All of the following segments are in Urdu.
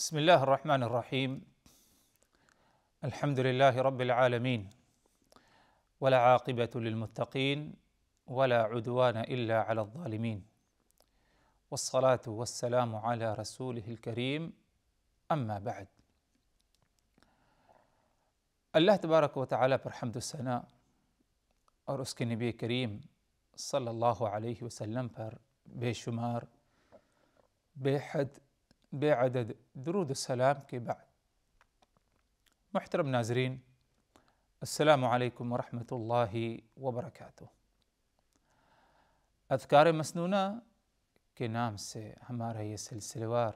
بسم الله الرحمن الرحيم. الحمد لله رب العالمين، ولا عاقبة للمتقين ولا عدوان إلا على الظالمين، والصلاة والسلام على رسوله الكريم. أما بعد، اللہ تبارک و تعالیٰ پر حمد و ثنا اور اس کے نبی کریم صلی اللہ علیہ وسلم پر بے شمار بے حد بے عدد درود السلام کے بعد، محترم ناظرین، السلام علیکم ورحمۃ اللہ وبرکاتہ۔ اذکار مسنونہ کے نام سے ہمارا یہ سلسلہ وار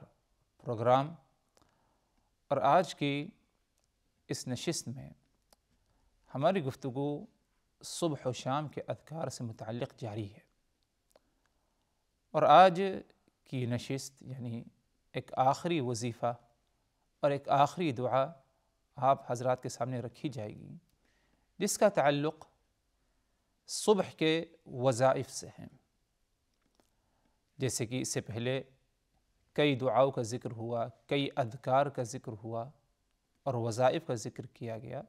پروگرام اور آج کی اس نشست میں ہماری گفتگو صبح و شام کے اذکار سے متعلق جاری ہے، اور آج کی نشست یعنی ایک آخری وظیفہ اور ایک آخری دعا آپ حضرات کے سامنے رکھی جائے گی، جس کا تعلق صبح کے وظائف سے ہے۔ جیسے کہ اس سے پہلے کئی دعاؤں کا ذکر ہوا، کئی اذکار کا ذکر ہوا اور وظائف کا ذکر کیا گیا،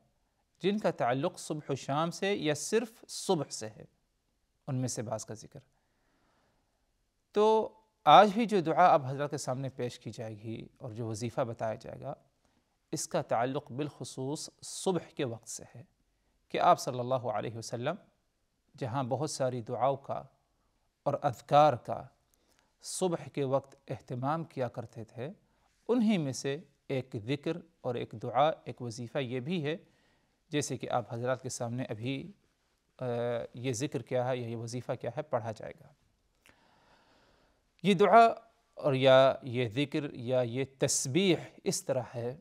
جن کا تعلق صبح و شام سے یا صرف صبح سے ہے، ان میں سے بعض کا ذکر۔ تو آج بھی جو دعا آپ حضرات کے سامنے پیش کی جائے گی اور جو وظیفہ بتایا جائے گا، اس کا تعلق بالخصوص صبح کے وقت سے ہے کہ آپ صلی اللہ علیہ وسلم جہاں بہت ساری دعاؤں کا اور اذکار کا صبح کے وقت اہتمام کیا کرتے تھے، انہی میں سے ایک ذکر اور ایک دعا، ایک وظیفہ یہ بھی ہے، جیسے کہ آپ حضرات کے سامنے ابھی یہ ذکر کیا ہے یا یہ وظیفہ کیا ہے پڑھا جائے گا۔ یہ دعا اور یا یہ ذکر یا یہ تسبیح اس طرح ہے،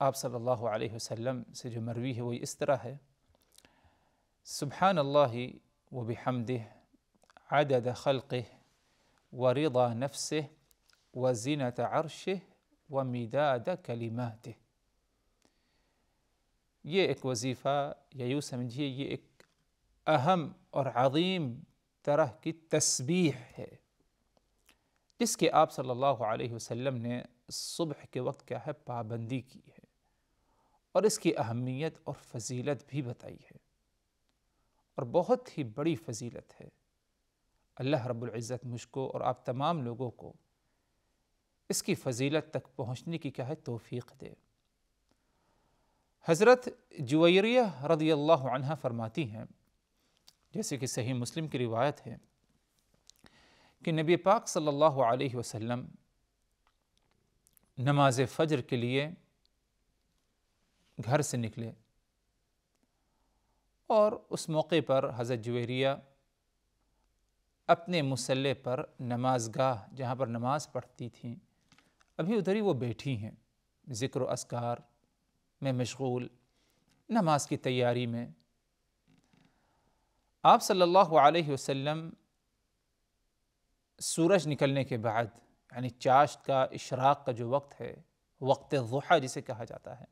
آپ صلی اللہ علیہ وسلم سے جو مروی ہے وہ اس طرح ہے: سبحان اللہ و بحمدہ عدد خلقہ ورضا نفسہ وزینۃ عرشہ ومداد کلماتہ۔ یہ ایک وظیفہ یا یوں سمجھیے یہ ایک اہم اور عظیم طرح کی تسبیح ہے، جس کے آپ صلی اللہ علیہ وسلم نے صبح کے وقت کیا ہے پابندی کی ہے، اور اس کی اہمیت اور فضیلت بھی بتائی ہے، اور بہت ہی بڑی فضیلت ہے۔ اللہ رب العزت مجھ کو اور آپ تمام لوگوں کو اس کی فضیلت تک پہنچنے کی کیا ہے توفیق دے۔ حضرت جویریہ رضی اللہ عنہ فرماتی ہیں، جیسے کہ صحیح مسلم کی روایت ہے، کہ نبی پاک صلی اللہ علیہ وسلم نماز فجر کے لیے گھر سے نکلے، اور اس موقع پر حضرت جویریہ اپنے مصلی پر نماز گاہ جہاں پر نماز پڑھتی تھیں ابھی ادھر ہی وہ بیٹھی ہیں، ذکر و اذکار میں مشغول، نماز کی تیاری میں۔ آپ صلی اللہ علیہ وسلم سورج نکلنے کے بعد یعنی چاشت کا اشراق کا جو وقت ہے، وقت ضحیٰ جسے کہا جاتا ہے،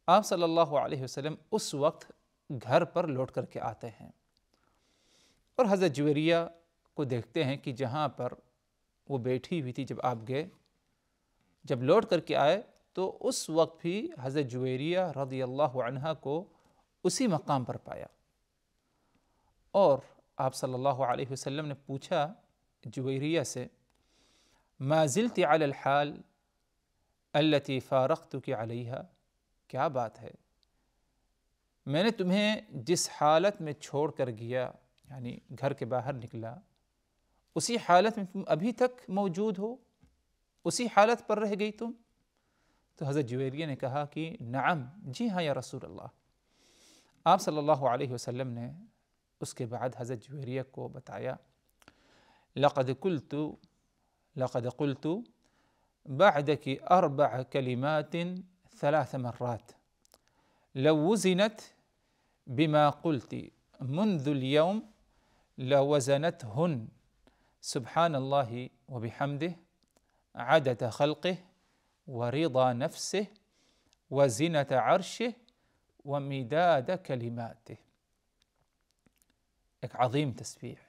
آپ صلی اللہ علیہ وسلم اس وقت گھر پر لوٹ کر کے آتے ہیں، اور حضرت جویریہ کو دیکھتے ہیں کہ جہاں پر وہ بیٹھی ہوئی تھی جب آپ گئے، جب لوٹ کر کے آئے تو اس وقت بھی حضرت جویریہ رضی اللہ عنہ کو اسی مقام پر پایا، اور آپ صلی اللہ علیہ وسلم نے پوچھا جویریہ سے: ما زلت علی الحال التي فارقتك علیہا، کیا بات ہے، میں نے تمہیں جس حالت میں چھوڑ کر گیا یعنی گھر کے باہر نکلا، اسی حالت میں تم ابھی تک موجود ہو، اسی حالت پر رہ گئی تم؟ تو حضرت جویریہ نے کہا کہ نعم، جی ہاں یا رسول اللہ۔ آپ صلی اللہ علیہ وسلم نے اس کے بعد حضرت جویریہ کو بتایا: لقد قلت بعدك 4 كلمات 3 مرات لو وزنت بما قلت منذ اليوم لوزنتهن سبحان الله وبحمده عدد خلقه ورضا نفسه وزنة عرشه ومداد كلماته۔ ایک عظیم تسبیح۔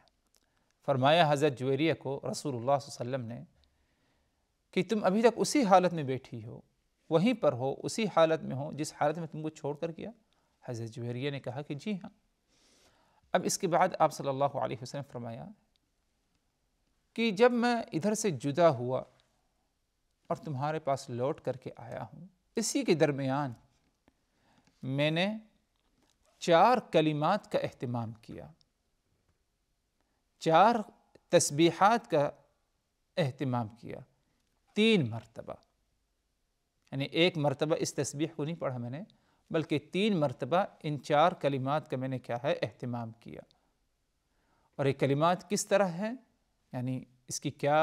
فرمایا حضرت جویریہ کو رسول اللہ صلی اللہ علیہ وسلم نے کہ تم ابھی تک اسی حالت میں بیٹھی ہو، وہیں پر ہو، اسی حالت میں ہو جس حالت میں تم کو چھوڑ کر گیا؟ حضرت جویریہ نے کہا کہ جی ہاں۔ اب اس کے بعد آپ صلی اللہ علیہ وسلم فرمایا کہ جب میں ادھر سے جدا ہوا اور تمہارے پاس لوٹ کر کے آیا ہوں، اسی کے درمیان میں نے 4 کلمات کا اہتمام کیا، 4 تسبیحات کا اہتمام کیا 3 مرتبہ، یعنی 1 مرتبہ اس تسبیح کو نہیں پڑھا میں نے، بلکہ 3 مرتبہ ان 4 کلمات کا میں نے کیا ہے اہتمام کیا۔ اور یہ کلمات کس طرح ہیں، یعنی اس کی کیا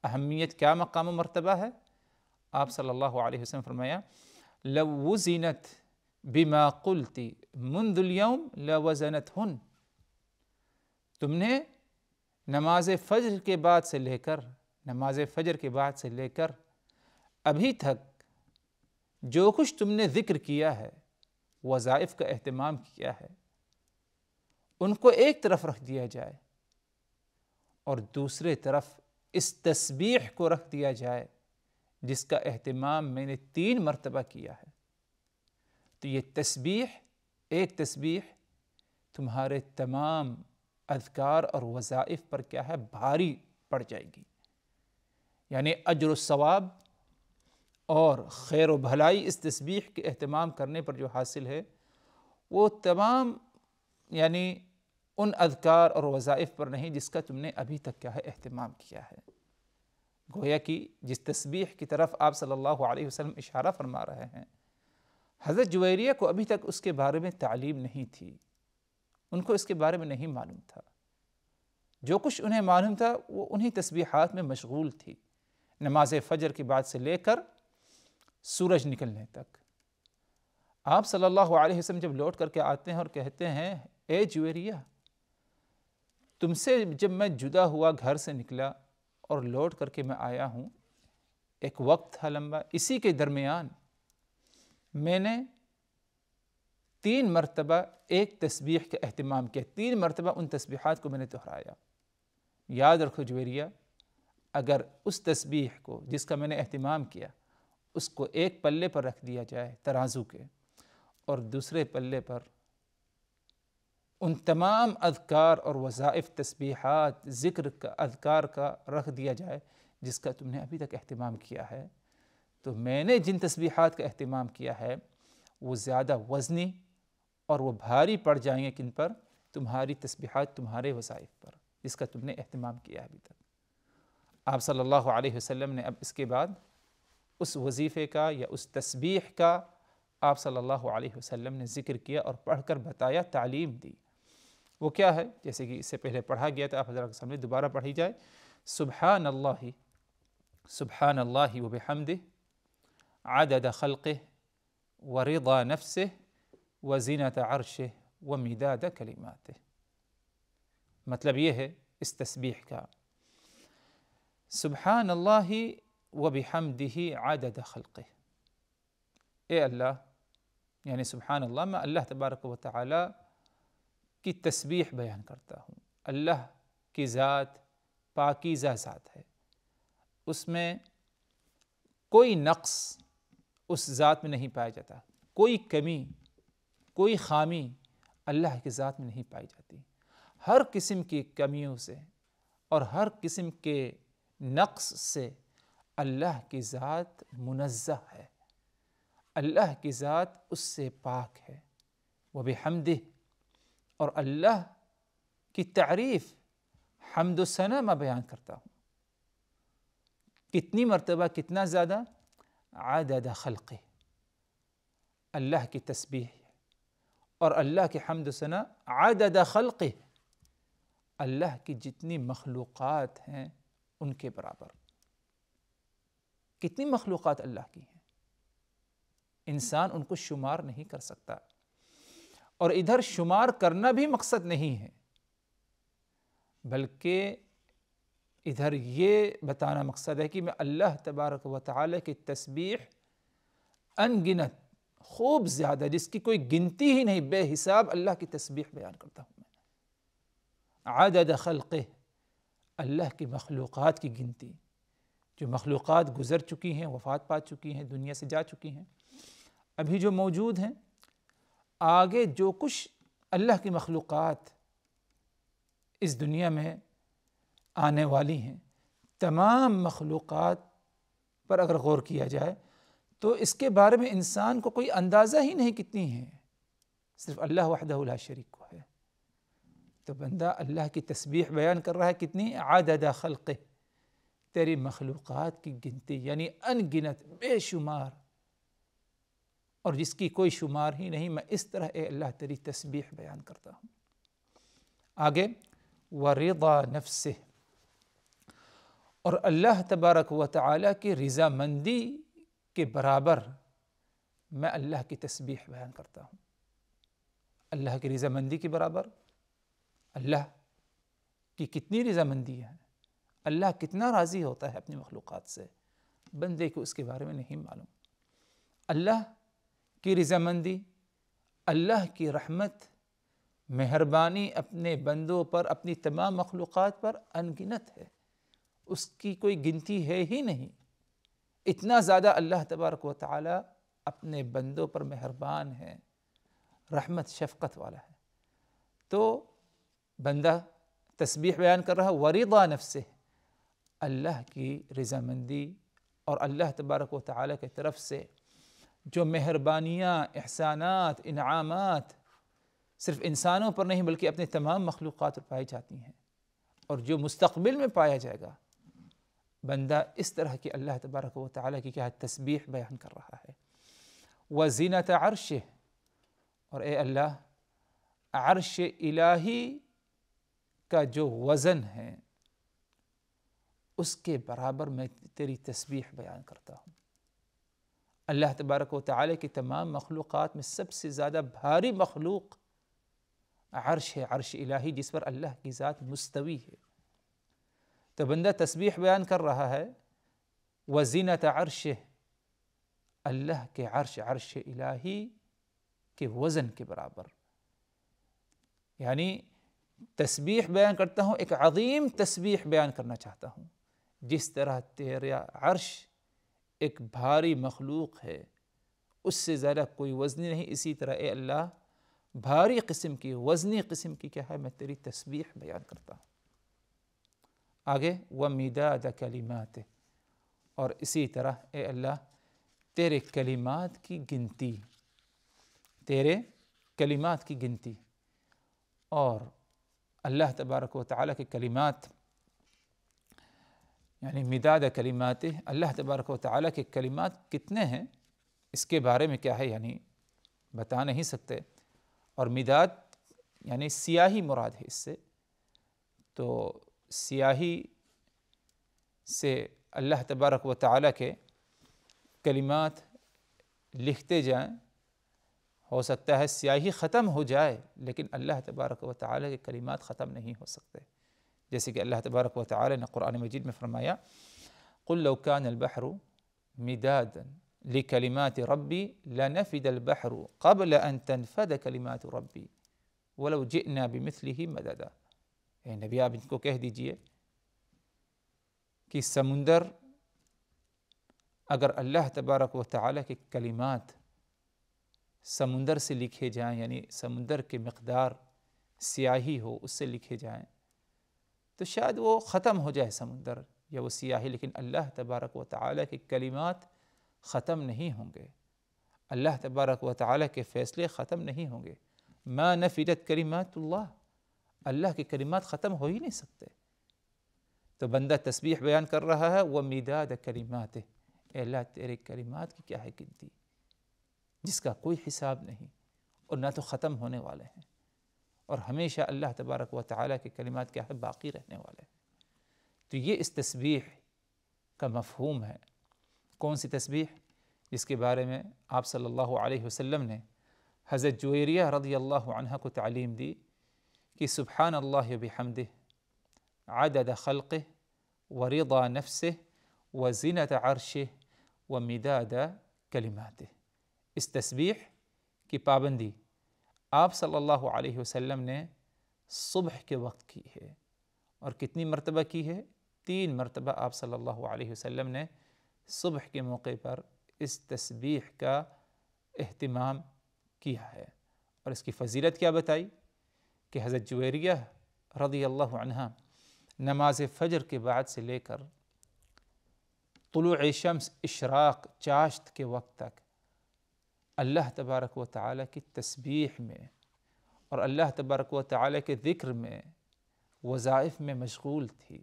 اہمیت، کیا مقام و مرتبہ ہے؟ آپ صلی اللہ علیہ وسلم فرمایا لو وزنت بما قلت منذ اليوم لوزنتہن، تم نے نماز فجر کے بعد سے لے کر ابھی تک جو کچھ تم نے ذکر کیا ہے، وظائف کا اہتمام کیا ہے، ان کو ایک طرف رکھ دیا جائے اور دوسرے طرف اس تسبیح کو رکھ دیا جائے جس کا اہتمام میں نے 3 مرتبہ کیا ہے، تو یہ تسبیح، ایک تسبیح تمہارے تمام اذکار اور وظائف پر کیا ہے بھاری پڑ جائے گی، یعنی اجر و ثواب اور خیر و بھلائی اس تسبیح کے اہتمام کرنے پر جو حاصل ہے، وہ تمام یعنی ان اذکار اور وظائف پر نہیں جس کا تم نے ابھی تک کیا ہے اہتمام کیا ہے۔ گویا کہ جس تسبیح کی طرف آپ صلی اللہ علیہ وسلم اشارہ فرما رہے ہیں، حضرت جویریہ کو ابھی تک اس کے بارے میں تعلیم نہیں تھی، ان کو اس کے بارے میں نہیں معلوم تھا، جو کچھ انہیں معلوم تھا وہ انہی تسبیحات میں مشغول تھی، نماز فجر کے بعد سے لے کر سورج نکلنے تک۔ آپ صلی اللہ علیہ وسلم جب لوٹ کر کے آتے ہیں اور کہتے ہیں اے جویریہ، تم سے جب میں جدا ہوا، گھر سے نکلا اور لوٹ کر کے میں آیا ہوں، ایک وقت تھا لمبا، اسی کے درمیان میں نے 3 مرتبہ ایک تسبیح کا اہتمام کیا، 3 مرتبہ ان تسبیحات کو میں نے دہرایا۔ یاد رکھو جویریہ، اگر اس تسبیح کو جس کا میں نے اہتمام کیا اس کو ایک پلے پر رکھ دیا جائے ترازو کے، اور دوسرے پلے پر ان تمام اذکار اور وظائف، تسبیحات، ذکر کا، اذکار کا رکھ دیا جائے جس کا تم نے ابھی تک اہتمام کیا ہے، تو میں نے جن تسبیحات کا اہتمام کیا ہے وہ زیادہ وزنی اور وہ بھاری پڑ جائیں گے کن پر؟ تمہاری تسبیحات، تمہارے وظائف پر جس کا تم نے اہتمام کیا ہے ابھی تک۔ آپ صلی اللہ علیہ وسلم نے اب اس کے بعد اس وظیفے کا یا اس تسبیح کا آپ صلی اللہ علیہ وسلم نے ذکر کیا اور پڑھ کر بتایا، تعلیم دی۔ وہ کیا ہے؟ جیسے کہ اس سے پہلے پڑھا گیا تھا، آپ حضرات کے سامنے دوبارہ پڑھی جائے، سبحان اللہ وبحمدہ عدد خلقہ ورضا نفسہ وزینت عرشہ ومداد کلماتہ۔ مطلب یہ ہے اس تسبیح کا، سبحان اللہ وبحمدہ عدد خلقہ، اے اللہ، یعنی سبحان اللہ، میں اللہ تبارک و تعالی کی تسبیح بیان کرتا ہوں۔ اللہ کی ذات پاکیزہ ذات ہے، اس میں کوئی نقص اس ذات میں نہیں پایا جاتا، کوئی کمی، کوئی خامی اللہ کی ذات میں نہیں پائی جاتی۔ ہر قسم کی کمیوں سے اور ہر قسم کے نقص سے اللہ کی ذات منزہ ہے، اللہ کی ذات اس سے پاک ہے۔ وبحمدہ، اور اللہ کی تعریف، حمد و ثنا میں بیان کرتا ہوں۔ کتنی مرتبہ، کتنا زیادہ؟ عدد خلقہ، اللہ کی تسبیح اور اللہ کی حمد و ثنا عدد خلقہ، اللہ کی جتنی مخلوقات ہیں ان کے برابر۔ کتنی مخلوقات اللہ کی ہیں، انسان ان کو شمار نہیں کر سکتا، اور ادھر شمار کرنا بھی مقصد نہیں ہے، بلکہ ادھر یہ بتانا مقصد ہے کہ میں اللہ تبارک و تعالی کی تسبیح ان گنت، خوب زیادہ، جس کی کوئی گنتی ہی نہیں، بے حساب اللہ کی تسبیح بیان کرتا ہوں میں۔ عدد خلقہ، اللہ کی مخلوقات کی گنتی، جو مخلوقات گزر چکی ہیں، وفات پا چکی ہیں، دنیا سے جا چکی ہیں، ابھی جو موجود ہیں، آگے جو کچھ اللہ کی مخلوقات اس دنیا میں آنے والی ہیں، تمام مخلوقات پر اگر غور کیا جائے تو اس کے بارے میں انسان کو کوئی اندازہ ہی نہیں کتنی ہیں، صرف اللہ وحدہ لا شریک کو ہے۔ تو بندہ اللہ کی تسبیح بیان کر رہا ہے، کتنی؟ عدد خلقہ، تیری مخلوقات کی گنتی، یعنی ان گنت، بے شمار، اور جس کی کوئی شمار ہی نہیں، میں اس طرح اے اللہ تیری تسبیح بیان کرتا ہوں۔ آگے ورضا نفسہ، اور اللہ تبارک و تعالیٰ کی رضامندی کے برابر میں اللہ کی تسبیح بیان کرتا ہوں۔ اللہ کی رضامندی کے برابر، اللہ کی کتنی رضامندی ہے، اللہ کتنا راضی ہوتا ہے اپنی مخلوقات سے، بندے کو اس کے بارے میں نہیں معلوم۔ اللہ کی رضامندی، اللہ کی رحمت، مہربانی اپنے بندوں پر، اپنی تمام مخلوقات پر ان گنت ہے، اس کی کوئی گنتی ہے ہی نہیں۔ اتنا زیادہ اللہ تبارک و تعالی اپنے بندوں پر مہربان ہے، رحمت شفقت والا ہے۔ تو بندہ تسبیح بیان کر رہا ورضا نفسہ، اللہ کی رضامندی اور اللہ تبارک و تعالی کی طرف سے جو مہربانیاں، احسانات، انعامات صرف انسانوں پر نہیں بلکہ اپنے تمام مخلوقات پر پائی جاتی ہیں، اور جو مستقبل میں پایا جائے گا، بندہ اس طرح کی اللہ تبارک و تعالیٰ کی کیا تسبیح بیان کر رہا ہے۔ وزینت عرشہ، اور اے اللہ عرش الہی کا جو وزن ہے اس کے برابر میں تیری تسبیح بیان کرتا ہوں۔ اللہ تبارک و تعالیٰ کی تمام مخلوقات میں سب سے زیادہ بھاری مخلوق عرش ہے، عرش الہی، جس پر اللہ کی ذات مستوی ہے۔ تو بندہ تسبیح بیان کر رہا ہے وزینت عرشہ، اللہ کے عرش، عرش الہی کے وزن کے برابر، یعنی تسبیح بیان کرتا ہوں، ایک عظیم تسبیح بیان کرنا چاہتا ہوں۔ جس طرح تیرا عرش ایک بھاری مخلوق ہے، اس سے زیادہ کوئی وزنی نہیں، اسی طرح اے اللہ بھاری قسم کی، وزنی قسم کی کیا ہے، میں تیری تسبیح بیان کرتا ہوں۔ آگے ومداد کلماتہ، اور اسی طرح اے اللہ تیرے کلمات کی گنتی، تیرے کلمات کی گنتی، اور اللہ تبارک و تعالیٰ کے کلمات یعنی مداد کلماتہ، اللہ تبارک و تعالیٰ کے کلمات کتنے ہیں اس کے بارے میں کیا ہے، یعنی بتا نہیں سکتے۔ اور مداد یعنی سیاہی مراد ہے اس سے، تو سیاہی سے اللہ تبارک و تعالیٰ کے کلمات لکھتے جائیں، ہو سکتا ہے سیاہی ختم ہو جائے لیکن اللہ تبارک و تعالیٰ کے کلمات ختم نہیں ہو سکتے، جیسے کہ اللہ تبارک و تعالیٰ نے قرآن مجید میں فرمایا قُلْ لَوْ كَانَ الْبَحْرُ مِدَادًا لِكَلِمَاتِ رَبِّي لَنَفِدَ الْبَحْرُ قَبْلَ أَن تَنْفَدَ كَلِمَاتُ رَبِّي وَلَوْ جِئْنَا بِمِثْلِهِ مَدَدًا۔ اے نبی آپ ان کو کہہ دیجئے کہ سمندر اگر اللہ تبارک و تعالیٰ کے کلمات سمندر سے لکھے جائیں، یعنی سمندر کے مقدار سیاہی ہو اس سے لکھے جائیں، تو شاید وہ ختم ہو جائے سمندر یا وہ سیاہی، لیکن اللہ تبارک و تعالیٰ کے کلمات ختم نہیں ہوں گے، اللہ تبارک و تعالیٰ کے فیصلے ختم نہیں ہوں گے۔ ما نفدت کلمات اللہ، اللہ کے کلمات ختم ہو ہی نہیں سکتے۔ تو بندہ تسبیح بیان کر رہا ہے ومداد کلماتہ، اے اللہ تیرے کلمات کی کیا ہے گنتی، جس کا کوئی حساب نہیں اور نہ تو ختم ہونے والے ہیں، اور ہمیشہ اللہ تبارک و تعالیٰ کے کلمات کیا ہے، باقی رہنے والے ہیں۔ تو یہ اس تسبیح کا مفہوم ہے۔ کون سی تسبیح؟ جس کے بارے میں آپ صلی اللہ علیہ وسلم نے حضرت جویریہ رضی اللہ عنہ کو تعلیم دی کہ سبحان اللہ بحمدہ عدد خلقہ ورضا نفسہ وزنت عرشہ ومداد کلماتہ۔ اس تسبیح کی پابندی آپ صلی اللہ علیہ وسلم نے صبح کے وقت کی ہے، اور کتنی مرتبہ کی ہے؟ 3 مرتبہ آپ صلی اللہ علیہ وسلم نے صبح کے موقع پر اس تسبیح کا اہتمام کیا ہے۔ اور اس کی فضیلت کیا بتائی کہ حضرت جویریہ رضی اللہ عنہا نماز فجر کے بعد سے لے کر طلوع شمس اشراق چاشت کے وقت تک اللہ تبارک و تعالیٰ کی تسبیح میں اور اللہ تبارک و تعالیٰ کے ذکر میں وظائف میں مشغول تھی۔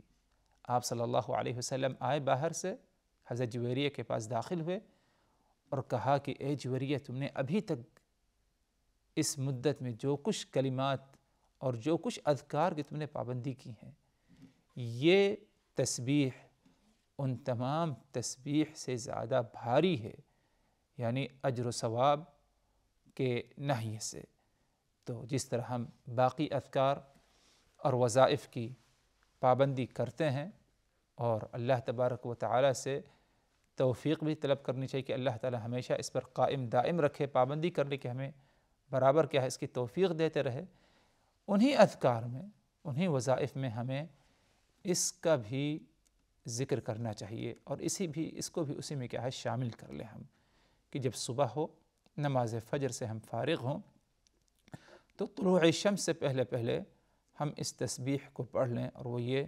آپ صلی اللہ علیہ وسلم آئے باہر سے، حضرت جویریہ کے پاس داخل ہوئے اور کہا کہ اے جویریہ، تم نے ابھی تک اس مدت میں جو کچھ کلمات اور جو کچھ اذکار کی تم نے پابندی کی ہیں، یہ تسبیح ان تمام تسبیح سے زیادہ بھاری ہے، یعنی اجر و ثواب کے ناحیے سے۔ تو جس طرح ہم باقی اذکار اور وظائف کی پابندی کرتے ہیں اور اللہ تبارک و تعالیٰ سے توفیق بھی طلب کرنی چاہیے کہ اللہ تعالیٰ ہمیشہ اس پر قائم دائم رکھے، پابندی کرنے کے ہمیں برابر کیا ہے اس کی توفیق دیتے رہے، انہی اذکار میں انہی وظائف میں ہمیں اس کا بھی ذکر کرنا چاہیے اور اس کو بھی اسی میں کیا ہے شامل کر لیں ہم، کہ جب صبح ہو نماز فجر سے ہم فارغ ہوں تو طلوع شمس سے پہلے پہلے ہم اس تسبیح کو پڑھ لیں، اور وہ یہ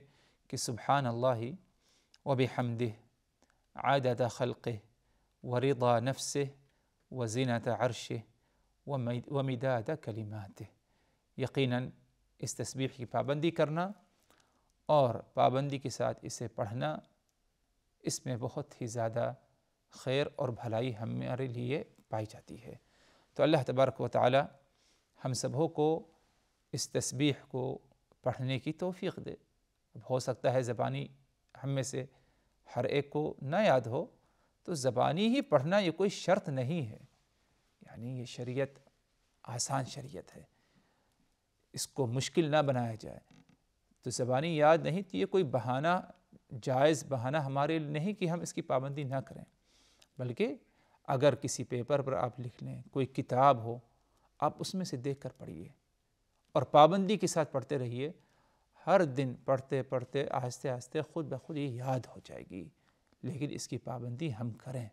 کہ سبحان اللہ وبحمدہ عدد خلقہ ورضا نفسہ وزینت عرشہ ومداد کلماتہ۔ یقیناً اس تسبیح کی پابندی کرنا اور پابندی کے ساتھ اسے پڑھنا، اس میں بہت ہی زیادہ خیر اور بھلائی ہمارے لیے پائی جاتی ہے۔ تو اللہ تبارک و تعالی ہم سبوں کو اس تسبیح کو پڑھنے کی توفیق دے۔ اب ہو سکتا ہے زبانی ہم میں سے ہر ایک کو نہ یاد ہو، تو زبانی ہی پڑھنا یہ کوئی شرط نہیں ہے، یعنی یہ شریعت آسان شریعت ہے، اس کو مشکل نہ بنایا جائے۔ تو زبانی یاد نہیں تو یہ کوئی بہانہ، جائز بہانہ ہمارے لیے نہیں کہ ہم اس کی پابندی نہ کریں، بلکہ اگر کسی پیپر پر آپ لکھ لیں، کوئی کتاب ہو، آپ اس میں سے دیکھ کر پڑھیے اور پابندی کے ساتھ پڑھتے رہیے۔ ہر دن پڑھتے پڑھتے آہستہ آہستہ خود بخود یہ یاد ہو جائے گی، لیکن اس کی پابندی ہم کریں،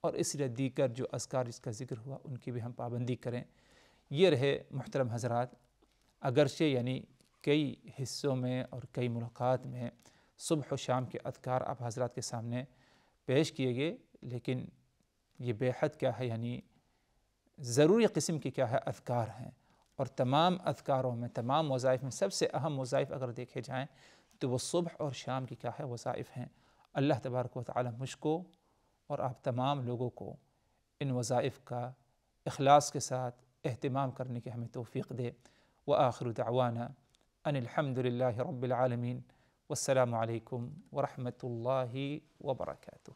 اور اس لیے دیگر جو اذکار اس کا ذکر ہوا ان کی بھی ہم پابندی کریں۔ یہ رہے محترم حضرات، اگرچہ یعنی کئی حصوں میں اور کئی ملاقات میں صبح و شام کے اذکار آپ حضرات کے سامنے پیش کیے گئے، لیکن یہ بے حد کیا ہے، یعنی ضروری قسم کی کیا ہے اذکار ہیں، اور تمام اذکاروں میں، تمام وظائف میں سب سے اہم وظائف اگر دیکھے جائیں تو وہ صبح اور شام کی کیا ہے وظائف ہیں۔ اللہ تبارک و تعالی مجھ کو اور آپ تمام لوگوں کو ان وظائف کا اخلاص کے ساتھ اہتمام کرنے کی ہمیں توفیق دے۔ وآخر دعوانا ان الحمد للہ رب العالمین، والسلام علیکم ورحمۃ اللہ وبرکاتہ۔